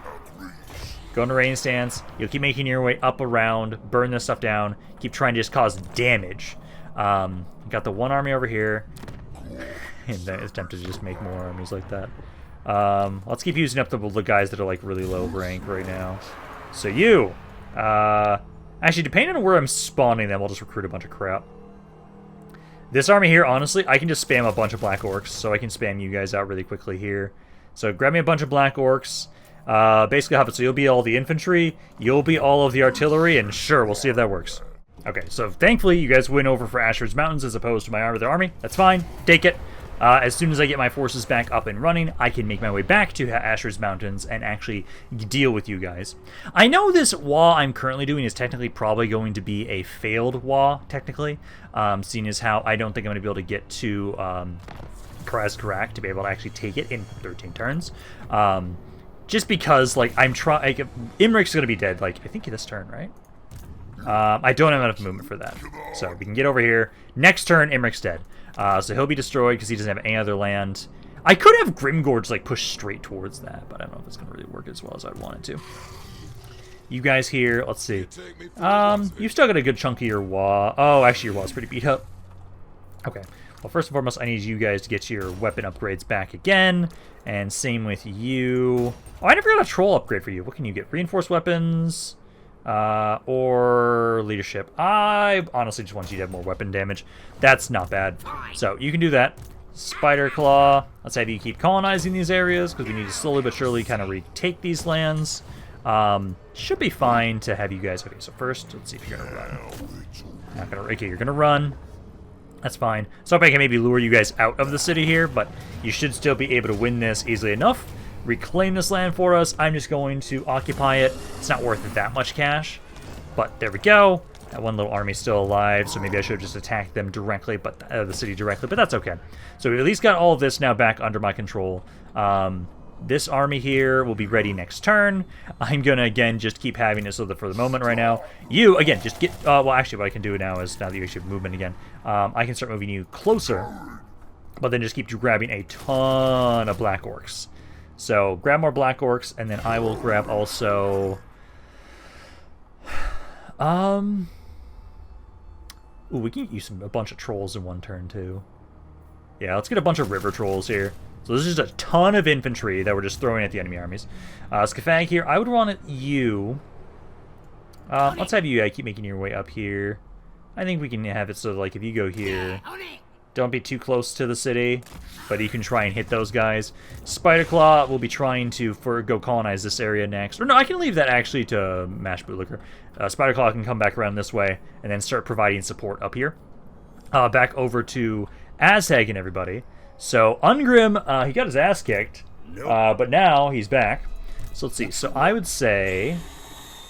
Go into raiding stance. You'll keep making your way up around, burn this stuff down, keep trying to just cause damage. Got the one army over here. And then it's tempted to just make more armies like that. Let's keep using up the guys that are like really low rank right now. So you, actually, depending on where I'm spawning them, I'll just recruit a bunch of crap. This army here, honestly, I can just spam a bunch of black orcs, so I can spam you guys out really quickly here. So grab me a bunch of black orcs. Basically have it so you'll be all the infantry, you'll be all of the artillery, and sure, we'll see if that works. Okay, so thankfully you guys win over for Ashford's Mountains as opposed to my other army. That's fine. Take it. As soon as I get my forces back up and running, I can make my way back to Asher's Mountains and actually deal with you guys. I know this WA I'm currently doing is technically probably going to be a failed WA, technically, seeing as how I don't think I'm going to be able to get to Karak to be able to actually take it in 13 turns. Just because, like, I'm trying... Imrik's going to be dead, like, I think this turn, right? I don't have enough movement for that. So we can get over here. Next turn, Imrik's dead. So he'll be destroyed because he doesn't have any other land. I could have Grimgor just, like, push straight towards that, but I don't know if it's going to really work as well as I'd want it to. You guys here, let's see. You've still got a good chunk of your WA. Oh, actually, your WA's pretty beat up. Okay. Well, first and foremost, I need you guys to get your weapon upgrades back again. And same with you. Oh, I never got a troll upgrade for you. What can you get? Reinforced weapons or leadership. I honestly just want you to have more weapon damage. That's not bad. So you can do that. Spider Claw. Let's have you keep colonizing these areas because we need to slowly but surely kind of retake these lands. Should be fine to have you guys. Okay, so first, let's see if you're gonna run. Not gonna. Okay, you're gonna run. That's fine. So if I can maybe lure you guys out of the city here, but you should still be able to win this easily enough. Reclaim this land for us. I'm just going to occupy it. It's not worth that much cash, but there we go. That one little army's still alive, so maybe I should have just attacked them directly, but the city directly, but that's okay. So we at least got all of this now back under my control. This army here will be ready next turn. I'm going to, again, just keep having it so that for the moment right now, you, again, just get... well, actually, what I can do now is, now that you actually have movement again, I can start moving you closer, but then just keep grabbing a ton of Black Orcs. So, grab more Black Orcs, and then I will grab also... Ooh, we can use a bunch of trolls in one turn, too. Yeah, let's get a bunch of river trolls here. So this is just a ton of infantry that we're just throwing at the enemy armies. Scafag here, I would want it you. Let's have you keep making your way up here. I think we can have it so, like, if you go here, don't be too close to the city, but you can try and hit those guys. Spiderclaw will be trying to go colonize this area next. Or no, I can leave that actually to Mash Bootlicker. Spiderclaw can come back around this way and then start providing support up here. Back over to Aztag and everybody. So, Ungrim, he got his ass kicked, but now he's back. So, let's see. So, I would say...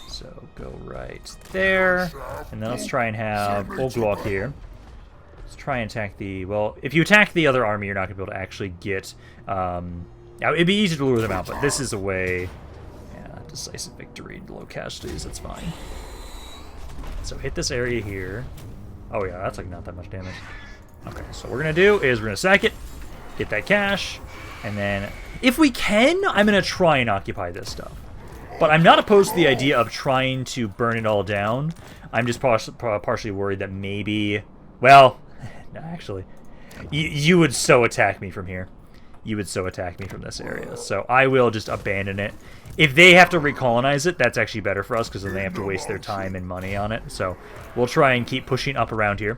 So, go right there. And then let's try and have Oglock here. Let's try and attack the... Well, if you attack the other army, you're not going to be able to actually get... it'd be easy to lure them out, but this is a way... Yeah, decisive victory, low casualties, that's fine. So, hit this area here. Oh, yeah, that's like not that much damage. Okay, so what we're going to do is we're going to sack it. Get that cash, and then, if we can, I'm going to try and occupy this stuff. But I'm not opposed to the idea of trying to burn it all down. I'm just partially worried that maybe... Well, no, actually, you would so attack me from here. You would so attack me from this area. So I will just abandon it. If they have to recolonize it, that's actually better for us, because then they have to waste their time and money on it. So we'll try and keep pushing up around here.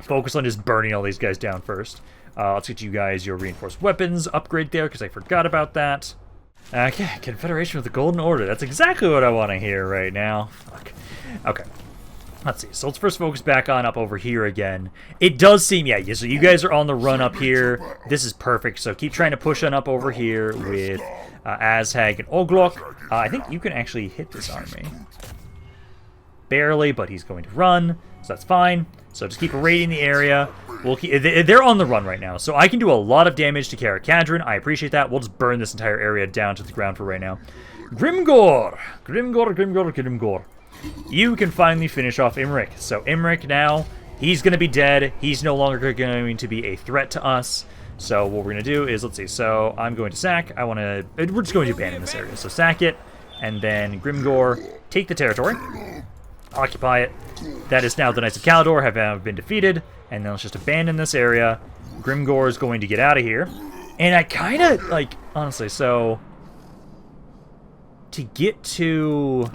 Focus on just burning all these guys down first. Let's get you guys your reinforced weapons upgrade there, because I forgot about that. Okay, Confederation with the Golden Order. That's exactly what I want to hear right now. Fuck. Okay. Let's see. So let's first focus back on up over here again. It does seem, yeah, so you guys are on the run up here. This is perfect. So keep trying to push on up over here with Azhag and Oglock. I think you can actually hit this army. Barely, but he's going to run, so that's fine. So just keep raiding the area. We'll keep, they're on the run right now, so I can do a lot of damage to Karak-Kadrin. I appreciate that. We'll just burn this entire area down to the ground for right now. Grimgor! Grimgor. You can finally finish off Imrik. So Imrik now, he's going to be dead. He's no longer going to be a threat to us. So what we're going to do is, let's see, so I'm going to sack. We're just going to abandon this area. So sack it, and then Grimgor, take the territory. Occupy it. That is now the Knights of Kalador have been defeated, and then let's just abandon this area. Grimgor is going to get out of here. And I kind of, like, honestly, so... To get to...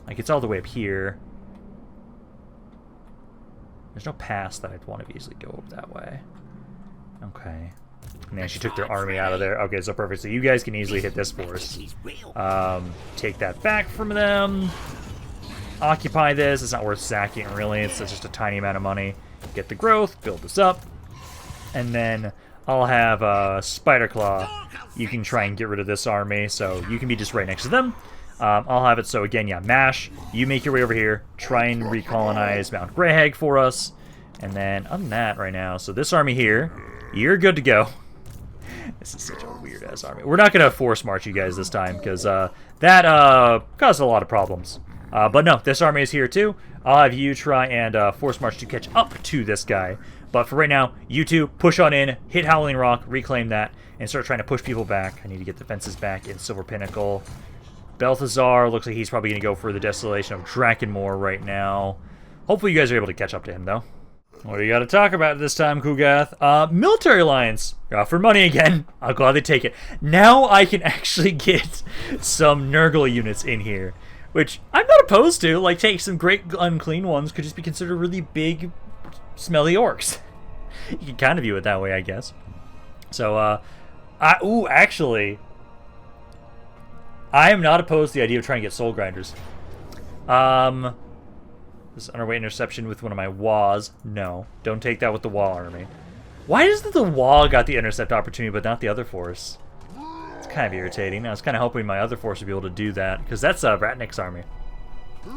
Like, it's all the way up here. There's no pass that I'd want to easily go up that way. Okay. And they actually took their army out of there. Okay, so perfect. So you guys can easily hit this force. Take that back from them. Occupy this. It's not worth sacking, really. It's just a tiny amount of money. Get the growth. Build this up. And then I'll have Spiderclaw. You can try and get rid of this army, so you can be just right next to them. I'll have it so, again, yeah, Mash, you make your way over here, try and recolonize Mount Greyhag for us, and then, other than that right now, so this army here, you're good to go. This is such a weird-ass army. We're not going to force march you guys this time, because that caused a lot of problems. But no, this army is here too. I'll have you try and force march to catch up to this guy. But for right now, you two push on in, hit Howling Rock, reclaim that, and start trying to push people back. I need to get the fences back in Silver Pinnacle. Balthazar looks like he's probably going to go for the Desolation of Drakenmore right now. Hopefully you guys are able to catch up to him, though. What do you got to talk about this time, Kugath? Military alliance. For money again. I'll gladly take it. Now I can actually get some Nurgle units in here, which I'm not opposed to. Like, take some great unclean ones could just be considered really big, smelly orcs. You can kind of view it that way, I guess. So, actually, I am not opposed to the idea of trying to get soul grinders. This underweight interception with one of my WAs. No, don't take that with the WA army. Why does the WA got the intercept opportunity but not the other force? It's kind of irritating. I was kind of hoping my other force would be able to do that, because that's Ratnik's army.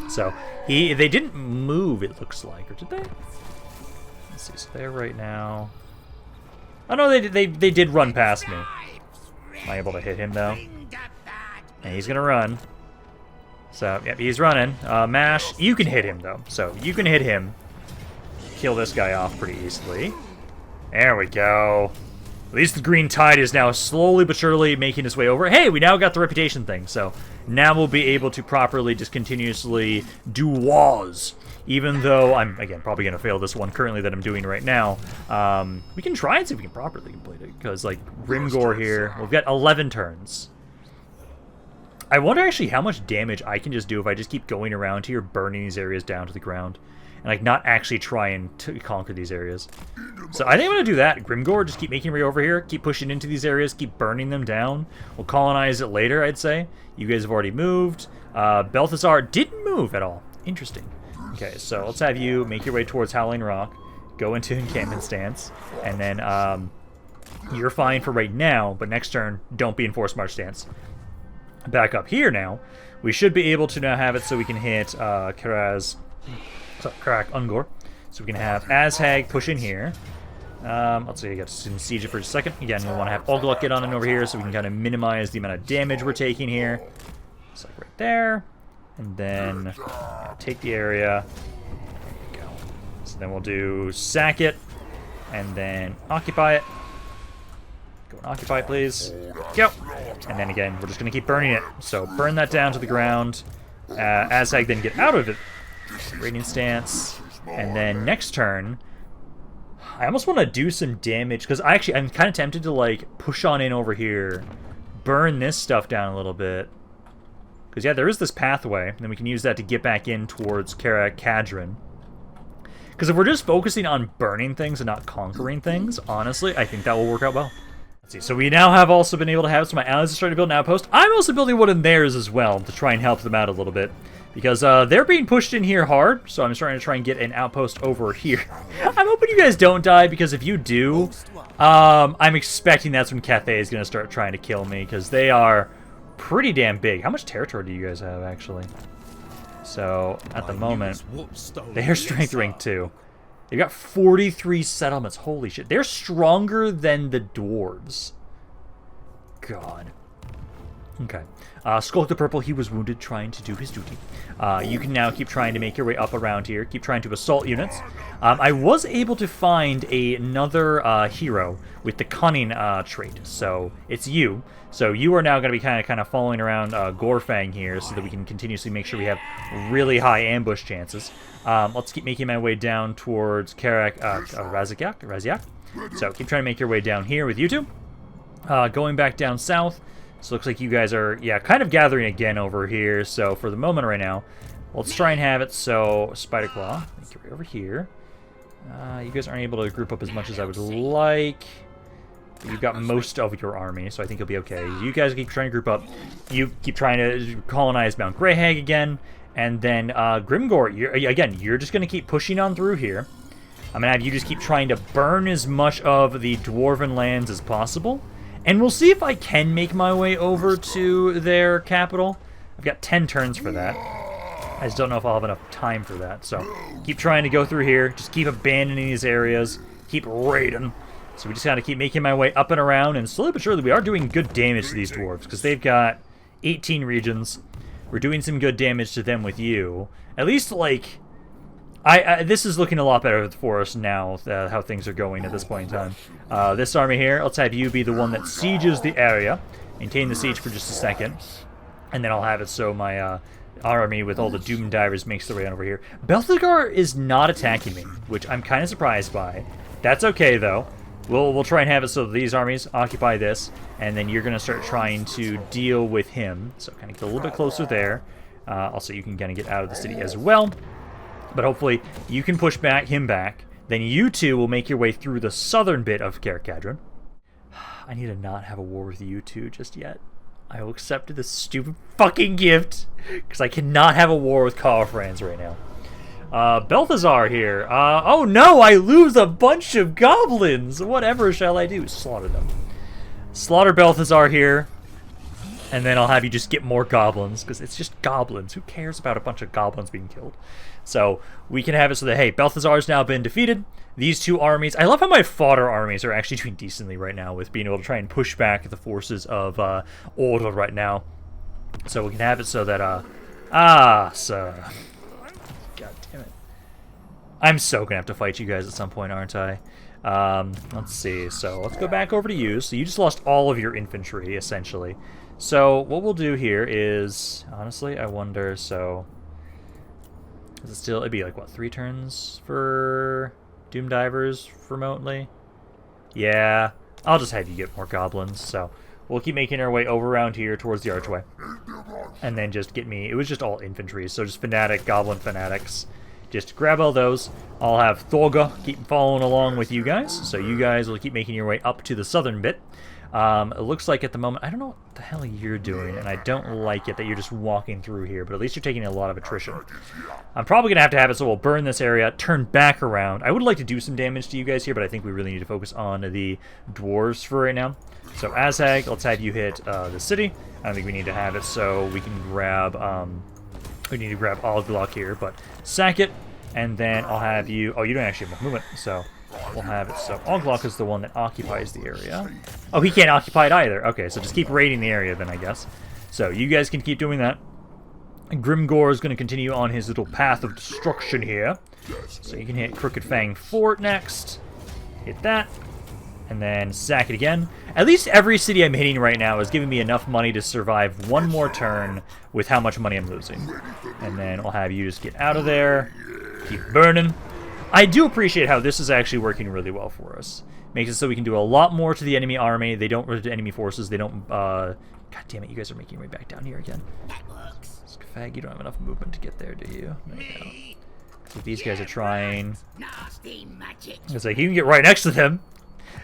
So, they didn't move, it looks like, or did they? Let's see, so they're right now... Oh no, they did run past me. Am I able to hit him, though? And he's gonna run. So, yep, he's running. Mash, you can hit him, though. So, you can hit him. Kill this guy off pretty easily. There we go. At least the green tide is now slowly but surely making its way over. Hey, we now got the reputation thing, so now we'll be able to properly just continuously do wars. Even though I'm, again, probably going to fail this one currently that I'm doing right now. We can try and see if we can properly complete it, because, like, Grimgor here, we've got 11 turns. I wonder actually how much damage I can just do if I just keep going around here, burning these areas down to the ground, and like not actually try and conquer these areas. So I think I'm gonna do that. Grimgor, just keep making your way over here, keep pushing into these areas, keep burning them down. We'll colonize it later, I'd say. You guys have already moved. Balthazar didn't move at all. Interesting. Okay, so let's have you make your way towards Howling Rock, go into encampment stance, and then you're fine for right now, but next turn, don't be in forced march stance. Back up here now, we should be able to now have it so we can hit Karak Ungor. So we can have Azhag push in here. Let's see, I got to siege it for a second. Again, we want to have Ogluck get on in over here so we can kind of minimize the amount of damage we're taking here. Just like right there. And then take the area. There you go. So then we'll do sack it, and then occupy it. Go and occupy it, please. Go. And then again, we're just going to keep burning it. So burn that down to the ground. Azhag then get out of it. Radiant stance. And then next turn, I almost want to do some damage, because I'm kind of tempted to like push on in over here, burn this stuff down a little bit. Because yeah, there is this pathway, and then we can use that to get back in towards Kadrin. Because if we're just focusing on burning things and not conquering things, honestly, I think that will work out well. Let's see, so we now have also been able to have, so my allies are starting to build an outpost. I'm also building one in theirs as well to try and help them out a little bit. Because they're being pushed in here hard, so I'm starting to try and get an outpost over here. I'm hoping you guys don't die, because if you do, I'm expecting that's when Cathay is going to start trying to kill me, because they are pretty damn big. How much territory do you guys have, actually? So, at the moment, they're strength rank 2. They've got 43 settlements. Holy shit. They're stronger than the dwarves. God. Okay. Skulk the Purple, he was wounded trying to do his duty. You can now keep trying to make your way up around here. Keep trying to assault units. I was able to find another hero with the cunning trait. So it's you. So you are now going to be kind of following around Gorfang here so that we can continuously make sure we have really high ambush chances. Let's keep making my way down towards Raziak. So keep trying to make your way down here with you two. Going back down south. So it looks like you guys are, yeah, kind of gathering again over here. So for the moment right now, let's try and have it so Spiderclaw, make your way over here. You guys aren't able to group up as much as I would like. But you've got most of your army, so I think you'll be okay. You guys keep trying to group up. You keep trying to colonize Mount Greyhag again. And then Grimgor, you're just going to keep pushing on through here. I'm gonna have you just keep trying to burn as much of the dwarven lands as possible. And we'll see if I can make my way over to their capital. I've got 10 turns for that. I just don't know if I'll have enough time for that. So keep trying to go through here. Just keep abandoning these areas. Keep raiding. So we just gotta keep making my way up and around. And slowly but surely we are doing good damage to these dwarves. Because they've got 18 regions. We're doing some good damage to them with you. At least, like... this is looking a lot better for us now, how things are going at this point in time. This army here, let's have you be the one that sieges the area. Maintain the siege for just a second. And then I'll have it so my army with all the Doom Divers makes their way on over here. Belthgar is not attacking me, which I'm kind of surprised by. That's okay, though. We'll try and have it so these armies occupy this, and then you're going to start trying to deal with him. So kind of get a little bit closer there. Also, you can kind of get out of the city as well. But hopefully, you can push him back. Then you two will make your way through the southern bit of Carcadron. I need to not have a war with you two just yet. I will accept this stupid fucking gift, because I cannot have a war with Carfrans right now. Balthazar here. Oh no, I lose a bunch of goblins! Whatever shall I do? Slaughter them. Slaughter Balthazar here. And then I'll have you just get more goblins, because it's just goblins. Who cares about a bunch of goblins being killed? So we can have it so that, hey, Balthazar's now been defeated. These two armies, I love how my fodder armies are actually doing decently right now with being able to try and push back the forces of Order right now. So we can have it so that, sir. God damn it. I'm so going to have to fight you guys at some point, aren't I? Let's see. So let's go back over to you. So you just lost all of your infantry, essentially. So what we'll do here is, honestly, I wonder, so... Is it still, it'd be like, what, 3 turns for Doom Divers remotely? Yeah, I'll just have you get more goblins, so we'll keep making our way over around here towards the archway. And then just get me, it was just all infantry, so just fanatic, goblin fanatics. Just grab all those. I'll have Thorga keep following along with you guys, so you guys will keep making your way up to the southern bit. It looks like at the moment, I don't know what the hell you're doing, and I don't like it that you're just walking through here, but at least you're taking a lot of attrition. I'm probably going to have it so we'll burn this area, turn back around. I would like to do some damage to you guys here, but I think we really need to focus on the dwarves for right now. So Azag, let's have you hit the city. I don't think we need to have it so we can grab, we need to grab Gulch here, but sack it, and then I'll have you, oh, you don't actually have enough movement, so... We'll have it so Gulch is the one that occupies the area. Oh, he can't occupy it either. Okay, so just keep raiding the area then, I guess. So you guys can keep doing that. Grimgor is going to continue on his little path of destruction here. So you can hit Crooked Fang Fort next. Hit that. And then sack it again. At least every city I'm hitting right now is giving me enough money to survive one more turn with how much money I'm losing. And then I'll have you just get out of there. Keep burning. I do appreciate how this is actually working really well for us. Makes it so we can do a lot more to the enemy army. They don't, to enemy forces. They don't, God damn it, you guys are making your way back down here again. That works. Skafag, you don't have enough movement to get there, do you? There you go. So these guys are trying. Nasty magic. It's like, you can get right next to them.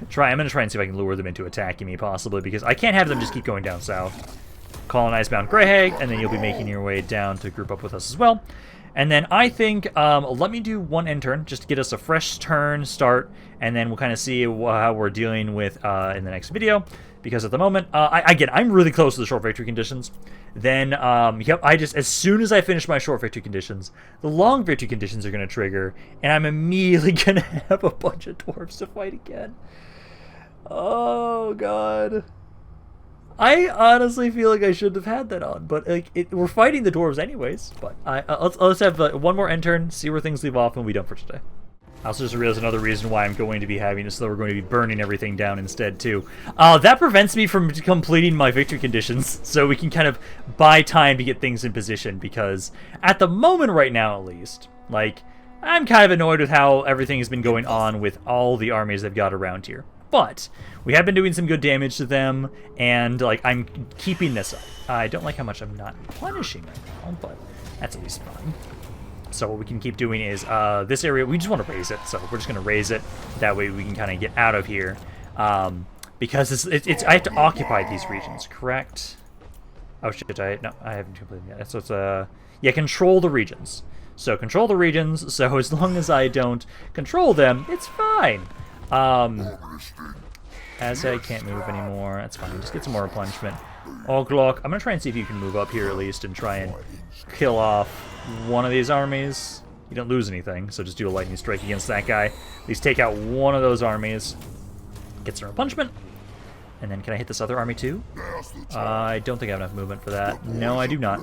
I'm going to try and see if I can lure them into attacking me, possibly, because I can't have them just keep going down south. Colonize Mount Greyhag, and then you'll be making your way down to group up with us as well. And then I think, let me do one end turn, just to get us a fresh turn start, and then we'll kind of see how we're dealing with in the next video. Because at the moment, again, I'm really close to the short victory conditions. Then, yep, as soon as I finish my short victory conditions, the long victory conditions are going to trigger, and I'm immediately going to have a bunch of dwarves to fight again. Oh, God. I honestly feel like I shouldn't have had that on, but like we're fighting the dwarves anyways. But let's have one more end turn, see where things leave off, and we'll be done for today. I also just realized another reason why I'm going to be having this, so we're going to be burning everything down instead too. That prevents me from completing my victory conditions, so we can kind of buy time to get things in position. Because at the moment, right now at least, like I'm kind of annoyed with how everything has been going on with all the armies they've got around here. But we have been doing some good damage to them, and like I'm keeping this up. I don't like how much I'm not punishing right now, but that's at least fine. So what we can keep doing is this area, we just want to raise it, so we're just going to raise it. That way we can kind of get out of here, because it's I have to occupy these regions, correct? Oh shit, I haven't completed yet. So it's yeah, control the regions. So control the regions, so as long as I don't control them, it's fine. As I can't move anymore, that's fine. Just get some more replenishment. Oglock, I'm going to try and see if you can move up here at least and try and kill off one of these armies. You don't lose anything, so just do a lightning strike against that guy. At least take out one of those armies. Get some replenishment. And then can I hit this other army too? I don't think I have enough movement for that. No, I do not.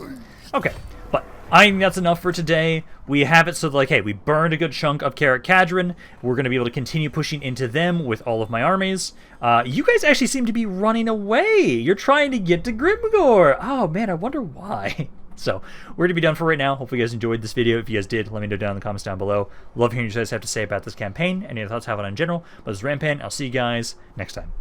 Okay, but I think that's enough for today. We have it so that, like, hey, we burned a good chunk of Carrick Cadron. We're going to be able to continue pushing into them with all of my armies. You guys actually seem to be running away. You're trying to get to Grimgor. Oh, man, I wonder why. So, we're going to be done for right now. Hopefully you guys enjoyed this video. If you guys did, let me know down in the comments down below. Love hearing what you guys have to say about this campaign. Any other thoughts have on it in general. But this is Rampaned. I'll see you guys next time.